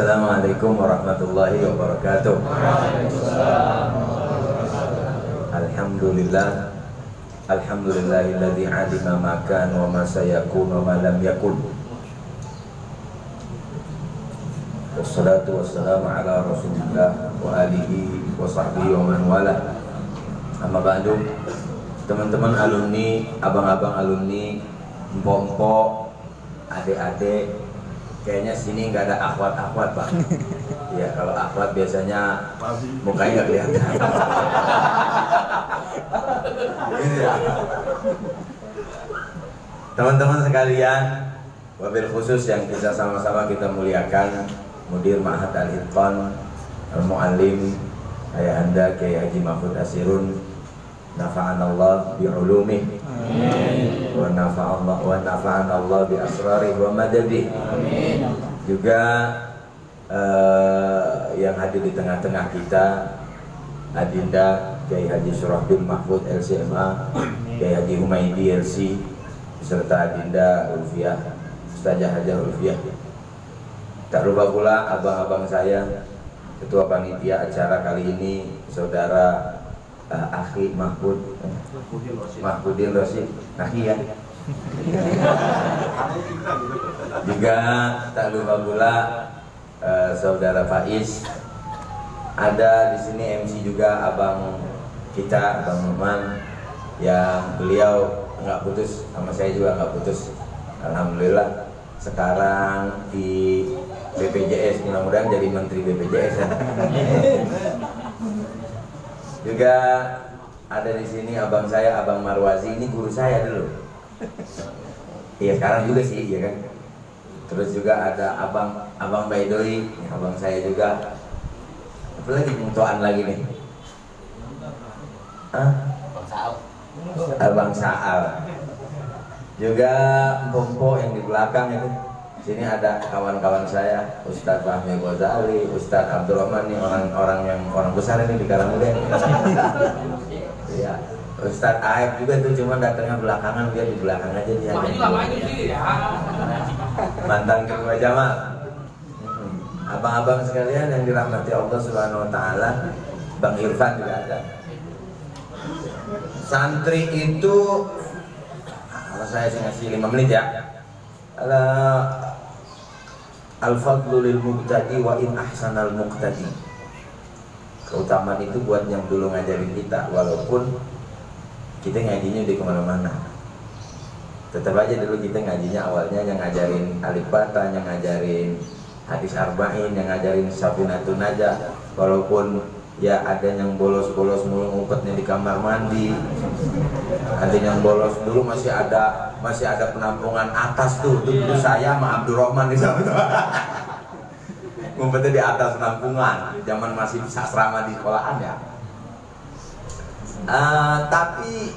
Assalamualaikum warahmatullahi wabarakatuh. Alhamdulillah, alhamdulillahilladzi alima ma kana wa ma sayakun wa ma lam yakun. Wassalatu wassalamu ala Rasulillah wa alihi wa sahbihi wa man wala. Amma ba'du. Teman-teman alumni, abang-abang alumni, empok-empok, adik-adik, kayaknya sini nggak ada akhwat-akhwat, Pak. Ya, kalau akhwat biasanya mukanya nggak kelihatan. Teman-teman sekalian, wabil khusus yang kita sama-sama kita muliakan, Mudir Ma'had Al-Itqan, Al-Mu'allim, Ayahanda Kiai Haji Mahfud Asirun, nafa'anallah bi'ulumih, wa nafa'anallah bi asrarih wa madadih. Juga yang hadir di tengah-tengah kita, Adinda Kiai Haji Surah bin Mahfud LCMA, Kiai Haji Humaydi LC, beserta Adinda Ulfiah, Ustazah Hajah Ulfiah. Tak lupa pula abang-abang saya, ketua panitia acara kali ini, saudara Akhi Mahfudin Rosid, Akhi ya. Juga tak lupa pula saudara Faiz. Ada di sini MC juga abang kita, Abang Numan, yang beliau nggak putus sama saya juga nggak putus. Alhamdulillah sekarang di BPJS, mudah-mudahan jadi menteri BPJS ya. Juga ada di sini abang saya, Abang Marwazi, ini guru saya dulu. Iya sekarang juga sih, ya kan. Terus juga ada abang Baidoi, abang saya juga. Apa lagi mutuan lagi nih? Hah? Abang Saal. Juga Pompo yang di belakang itu. Sini ada kawan-kawan saya, Ustadz Fahmi Ghazali, Ustadz Abdurrahman, nih orang besar ini di Karangudeng. Iya, Ustadz Aib juga tuh, cuma datangnya belakangan, dia di belakang aja dia. Mantan ketua Jamal. Abang-abang sekalian yang dirahmati Allah Subhanahu Wa Taala, Bang Irfan juga ada. Santri itu, kalau saya sih ngasih 5 menit ya. Al-fadlu lil muqtadi wa in ahsanal muqtadi. Keutamaan itu buat yang dulu ngajarin kita, walaupun kita ngajinya di kemana-mana. Tetap aja dulu kita ngajinya awalnya yang ngajarin alif bata, yang ngajarin hadis arba'in, yang ngajarin safinatun najah. Walaupun ya ada yang bolos-bolos mulu ngumpetnya di kamar mandi, ada yang bolos dulu masih ada penampungan atas tuh dulu saya sama Abdurrahman di sana ngumpetnya di atas penampungan zaman masih bisa asrama di sekolahan ya. Tapi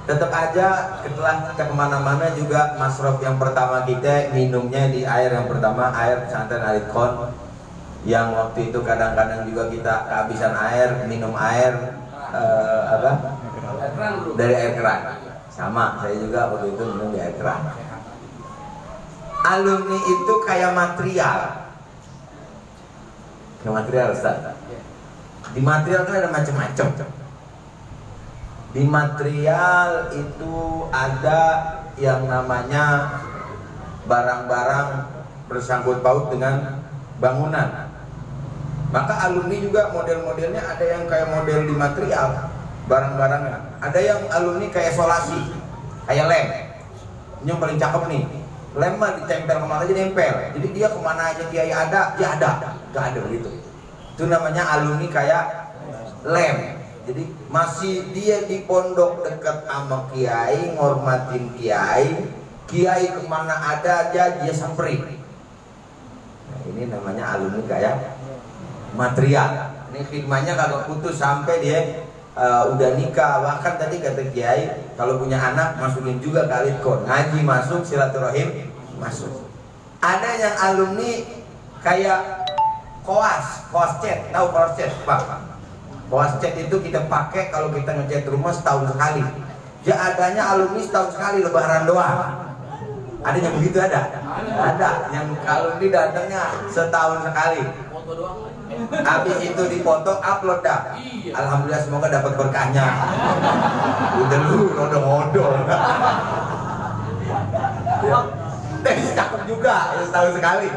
tetap aja setelah kita kemana-mana juga masrof yang pertama kita minumnya di air yang pertama, air pesantren Al-Itqan, yang waktu itu kadang-kadang juga kita kehabisan air, minum air dari air keran. Sama, saya juga waktu itu minum di air keran. Alumni itu kayak material. Kayak material, Ustaz. Di material kan ada macam-macam. Di material itu ada yang namanya barang-barang bersangkut paut dengan bangunan. Maka alumni juga model-modelnya ada yang kayak model di material, barang-barangnya. Ada yang alumni kayak isolasi, kayak lem. Ini yang paling cakep nih. Lem mah ditempel kemana aja nempel. Jadi dia kemana aja kiai ada, dia ada. Gak ada begitu. Itu namanya alumni kayak lem. Jadi masih dia di pondok dekat sama kiai, ngormatin kiai. Kiai kemana ada aja dia samperin. Nah, ini namanya alumni kayak material. Ini khidmahnya kagak putus sampai dia udah nikah. Bahkan tadi kata kiai, kalau punya anak masukin juga ke Al-Itqan, ngaji masuk, silaturahim masuk. Ada yang alumni kayak koas chat, tahu koas chat Pak? Koas chat itu kita pakai kalau kita ngecat rumah setahun sekali. Dia adanya alumni setahun sekali, lebaran doang. Ada yang begitu ada? Ada yang kalau ini datangnya setahun sekali. Foto doang. Habis itu dipoto, upload dah. Alhamdulillah semoga dapat berkahnya. Udah lu nodong-nodong. Ya. Tapi cakep juga, ya setahun sekali.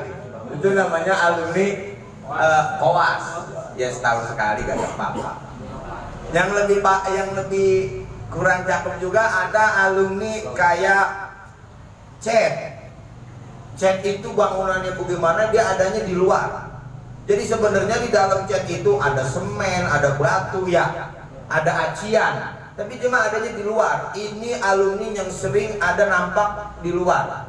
Itu namanya alumni koas. Ya setahun sekali gak ada apa-apa. Yang lebih kurang cakep juga ada alumni kayak chat. Chat itu bangunannya bagaimana, dia adanya di luar. Jadi sebenarnya di dalam chat itu ada semen, ada batu ya, ada acian. Tapi cuma adanya di luar. Ini alumni yang sering ada nampak di luar.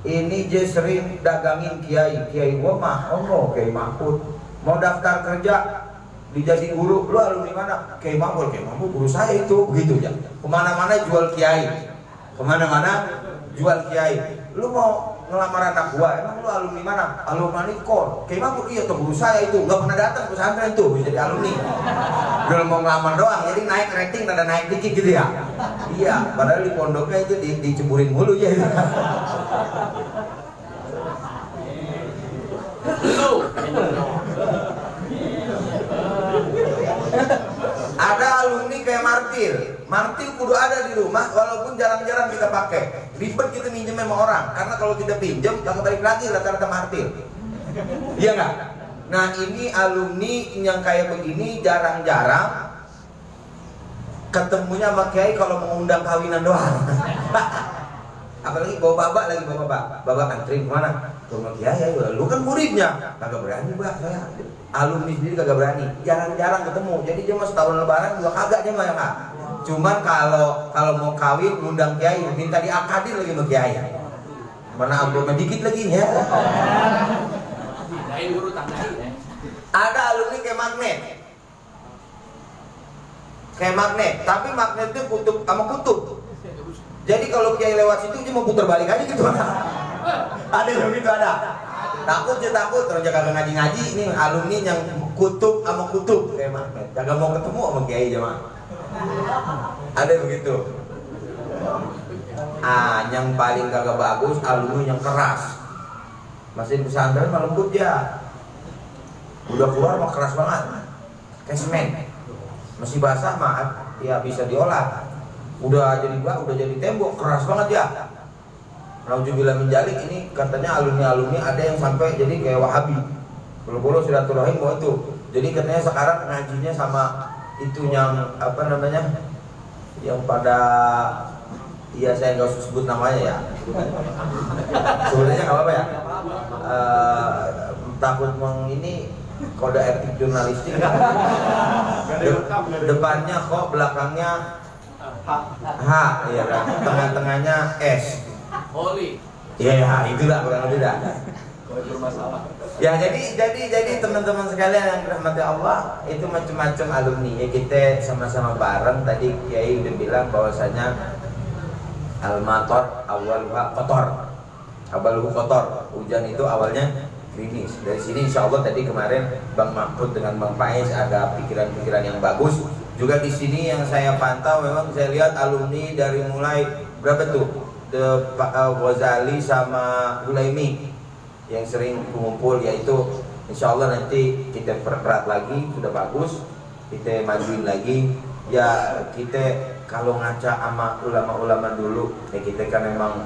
Ini dia sering dagangin kiai gua mah, oh Kiai Mahfud. Mau daftar kerja dijadi guru, lu alumni mana? Kiai Mahfud guru saya itu, begitu ya. Kemana-mana jual kiai, kemana-mana jual kiai. Lu mau ngelamar anak gua, emang lu alumni mana? Alumni KOR. Kiai Mahfud iya tuh guru saya itu, nggak pernah datang ke pesantren tuh, jadi alumni. Udah mau ngelamar doang, jadi naik rating ada naik dikit gitu ya. Iya, padahal di pondoknya itu diceburin mulu ya. Ada alumni kayak Martil. Martil kudu ada di rumah walaupun jarang-jarang kita pakai. Ribet kita minjem sama orang karena kalau kita pinjem jangan balik lagi rata-rata Martil. Iya nggak? Nah ini alumni yang kayak begini jarang-jarang ketemunya sama kiai kalau mengundang kawinan doang. Apalagi bawa babak antri kemana? Ke rumah kiai, lu kan muridnya, kagak berani saya. Alumni sendiri kagak berani, jarang-jarang ketemu. Jadi cuma setahun lebaran juga kagak dia mah ya kak. Cuman kalau mau kawin ngundang kiai, minta diakadin lagi sama kiai. Mana amplopnya dikit lagi ya. Ada alumni kayak magnet, tapi magnetnya kutub sama kutub. Jadi kalau kiai lewat situ dia mau putar balik aja gitu. Ada yang gitu ada. Takut terus jaga ngaji-ngaji. Ini alumni yang kutub sama kutub kayak magnet. Jaga mau ketemu sama kiai jemaah. Ada yang begitu. Yang paling kagak bagus alumni yang keras. Masih pesantren mah lembut ya. Udah keluar mah keras banget. Kayak semen. Masih basah mah ya bisa diolah. Udah jadi tembok, keras banget ya. Nauzubillah min dzalik, ini katanya alumni ada yang sampai jadi kayak Wahabi. Bolo-bolo silaturahim mau itu. Jadi katanya sekarang ngajinya sama itu yang apa namanya? Yang pada saya nggak usah sebut namanya ya. Sebenarnya nggak apa-apa ya. Takut ini kode etik jurnalistik. Depannya kok, belakangnya H, iya kan? Tengah-tengahnya S. Oli. Ya, itulah kurang lebih dah. Ya, jadi teman-teman sekalian yang dirahmati Allah, itu macam-macam alumni. Ya kita sama-sama bareng. Tadi Kiai udah bilang bahwasanya al-mator awwaluha kotor. Hujan itu awalnya gerimis. Dari sini insya Allah tadi kemarin Bang Mahfud dengan Bang Faiz ada pikiran-pikiran yang bagus. Juga di sini yang saya pantau memang saya lihat alumni dari mulai berapa tuh Ghazali sama Hulaimi yang sering mengumpul, yaitu insya Allah nanti kita pererat lagi, sudah bagus kita majuin lagi ya. Kita kalau ngaca sama ulama-ulama dulu ya, kita kan memang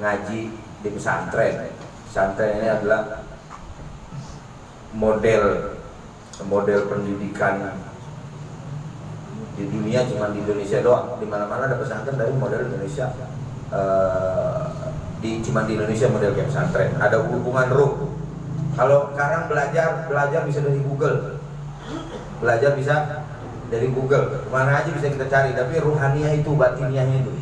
ngaji di pesantren ini adalah model pendidikan di dunia, cuma di Indonesia doang. Di mana-mana ada pesantren dari model Indonesia. Cuma di Indonesia model kayak pesantren. Ada hubungan ruh. Kalau sekarang belajar bisa dari Google. Kemana aja bisa kita cari. Tapi ruhaniah itu, batiniahnya itu.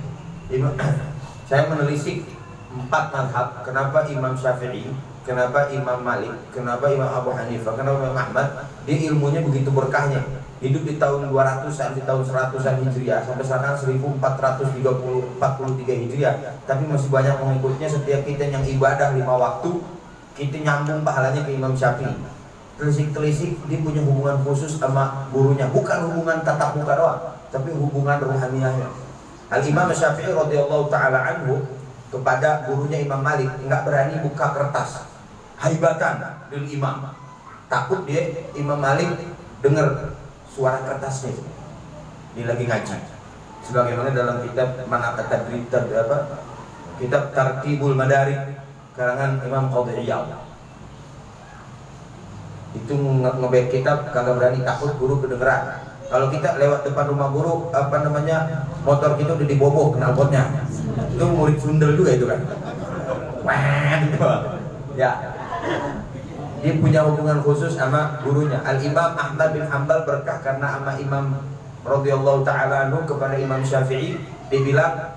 Saya menelisik 4 mazhab. Kenapa Imam Syafi'i, kenapa Imam Malik, kenapa Imam Abu Hanifah, kenapa Imam Ahmad. Dia ilmunya begitu berkahnya. Hidup di tahun 200-an, di tahun 100-an Hijriah, sampai sekarang 1443 Hijriah, tapi masih banyak mengikutnya. Setiap kita yang ibadah 5 waktu, kita nyambung pahalanya ke Imam Syafi'i. Telisik-telisik, dia punya hubungan khusus sama gurunya, bukan hubungan tatap muka doang, tapi hubungan ruhaniahnya. Al-Imam Syafi'i radhiyallahu ta'ala anhu, kepada gurunya Imam Malik, nggak berani buka kertas, haibatan lil imam, takut dia Imam Malik dengar suara kertasnya. Dia lagi ngaji, sebagaimana dalam kitab kitab Tartibul Madarik karangan Imam Qadhi Iyad. Itu ngebek kitab, kagak berani, takut guru kedengeran. Kalau kita lewat depan rumah guru, motor kita udah dibobok knalpotnya. Itu murid sundel juga itu kan. Wah, gitu. Ya. Dia punya hubungan khusus sama gurunya. Al-Imam Ahmad bin Hanbal berkah karena sama Imam radhiyallahu taala anhu kepada Imam Syafi'i, dia bilang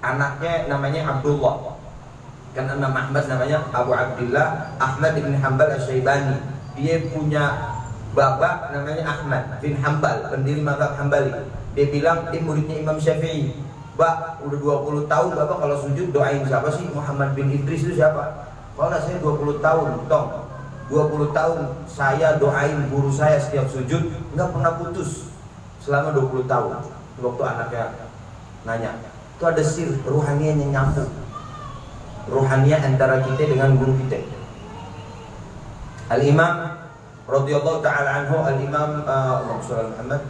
anaknya namanya Abdullah. Kan Imam Ahmad namanya Abu Abdullah Ahmad bin Hanbal Asy-Syaibani. Dia punya bapak namanya Ahmad bin Hanbal, pendiri mazhab Hambali. Dia bilang dia muridnya Imam Syafi'i. Bak, udah 20 tahun Bapak kalau sujud doain siapa sih? Muhammad bin Idris itu siapa? Kalau saya 20 tahun, tong 20 tahun saya doain guru saya setiap sujud, nggak pernah putus selama 20 tahun. Waktu anaknya nanya, itu ada sir ruhaniah yang nyambung, ruhaniah antara kita dengan guru kita. Al-Imam radhiyallahu ta'ala anhu, Al-Imam Muhammad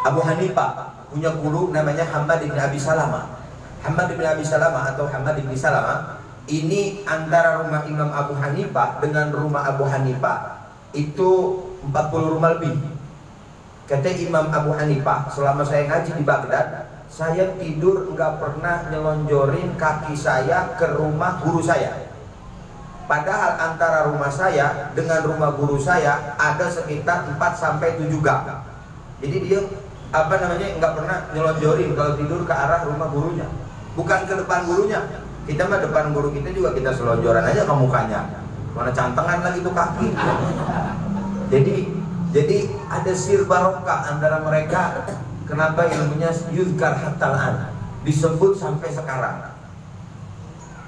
Abu Hanifah punya guru namanya Hamad bin Abi Salamah. Hamad bin Abi Salamah atau Hamad bin Salamah ini antara rumah Imam Abu Hanifah dengan rumah Abu Hanifah itu 40 rumah lebih. Kata Imam Abu Hanifah, selama saya ngaji di Baghdad, saya tidur nggak pernah nyelonjorin kaki saya ke rumah guru saya. Padahal antara rumah saya dengan rumah guru saya ada sekitar 4-7 gang. Jadi dia nggak pernah nyelonjorin kalau tidur ke arah rumah gurunya, bukan ke depan gurunya. Kita mah depan guru kita juga kita selonjoran aja ke mukanya, mana cantengan lagi tuh kaki. Jadi ada sir barokah antara mereka. Kenapa ilmunya yuzkar hatta al-an, disebut sampai sekarang.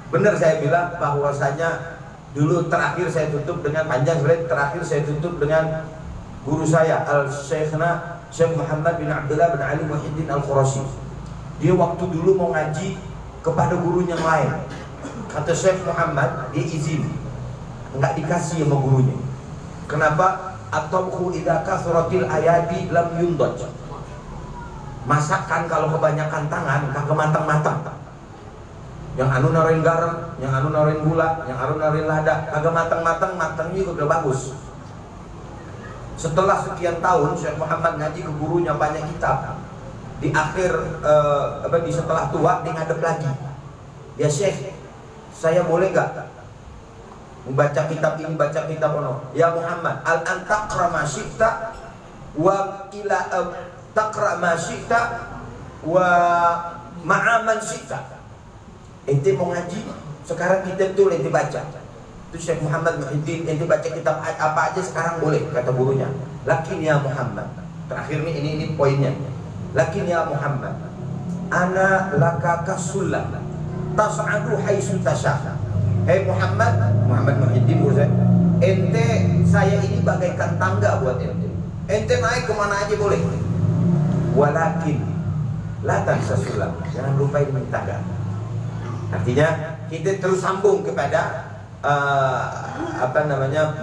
Benar saya bilang bahwasanya dulu terakhir saya tutup dengan panjang slide, terakhir saya tutup dengan guru saya Al-Syekhna Syekh Muhammad bin Abdullah bin Ali Muhyiddin Al-Khurashi. Dia waktu dulu mau ngaji kepada gurunya yang lain. Kata Syekh Muhammad, dia izin, enggak dikasih sama gurunya. Kenapa? At-tabkhu idza kasratil ayadi lam yundaj. Masakan kalau kebanyakan tangan kagak matang-matang. Yang anu naruhin garam, yang anu naruhin gula, yang anu naruhin lada, kagak matang-matang, matangnya juga udah bagus. Setelah sekian tahun Syekh Muhammad ngaji ke gurunya banyak kitab. Di akhir setelah tua dia ngadep lagi. Ya Syekh, saya boleh nggak membaca kitab ini, baca kitab ono? Ya Muhammad, al-an taqra ma syi'ta wa ila taqra ma syi'ta wa ma'aman syi'ta. Ente mau ngaji, sekarang kitab itu ente baca. Itu Syekh Muhammad Muhyiddin, ente baca kitab apa aja sekarang boleh, kata gurunya. Lakin ya Muhammad, terakhir nih ini poinnya. Lakin ya Muhammad, ana laka kasullah tas'adu haitsu tasha. Hei Muhammad Muhyiddin guru saya, ente saya ini bagaikan tangga buat ente. Ente naik kemana aja boleh. Walakin la tansa sulam, jangan lupa ini tangga. Artinya kita terus sambung kepada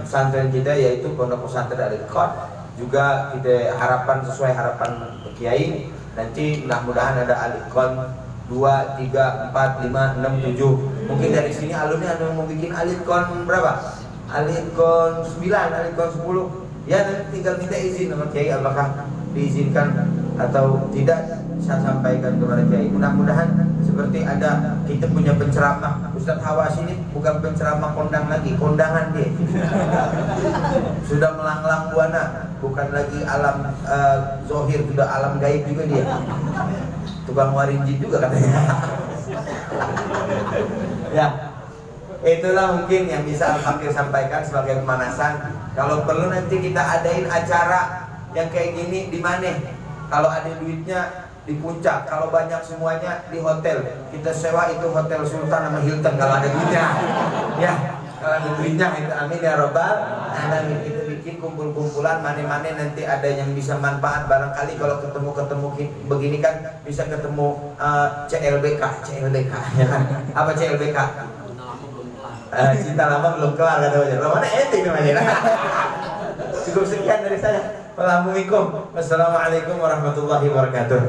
pesantren kita, yaitu Pondok Pesantren Al-Iqad. Juga kita harapan sesuai harapan Kiai, nanti mudah-mudahan ada Al-Iqad 2, 3, 4, 5, 6, 7. Mungkin dari sini alumni ada yang mau bikin Al-Iqad berapa? Al-Iqad 9, Al-Iqad 10. Ya nanti tinggal minta izin sama Kiai, apakah diizinkan atau tidak. Saya sampaikan kepada Kiai. Mudah-mudahan seperti ada kita punya penceramah Ustadz Hawas ini bukan penceramah kondang lagi, kondangan dia. Sudah melanglang buana, bukan lagi alam zohir, sudah alam gaib juga dia. Tukang warinji juga katanya. Ya, itulah mungkin yang bisa Al-Fakir sampaikan sebagai pemanasan. Kalau perlu nanti kita adain acara yang kayak gini di mana? Kalau ada duitnya di puncak, kalau banyak semuanya di hotel. Kita sewa itu Hotel Sultan sama Hilton kalau ada duitnya. Ya, kalau ada duitnya itu amin ya robbal alamin. Kita bikin bikin kumpul-kumpulan, mane-mane nanti ada yang bisa manfaat. Barangkali kalau ketemu begini kan bisa ketemu CLBK ya kan? Apa CLBK? Cinta lama belum kelar kata Wajar. Mana ending namanya? Cukup sekian dari saya. Wassalamualaikum warahmatullahi wabarakatuh.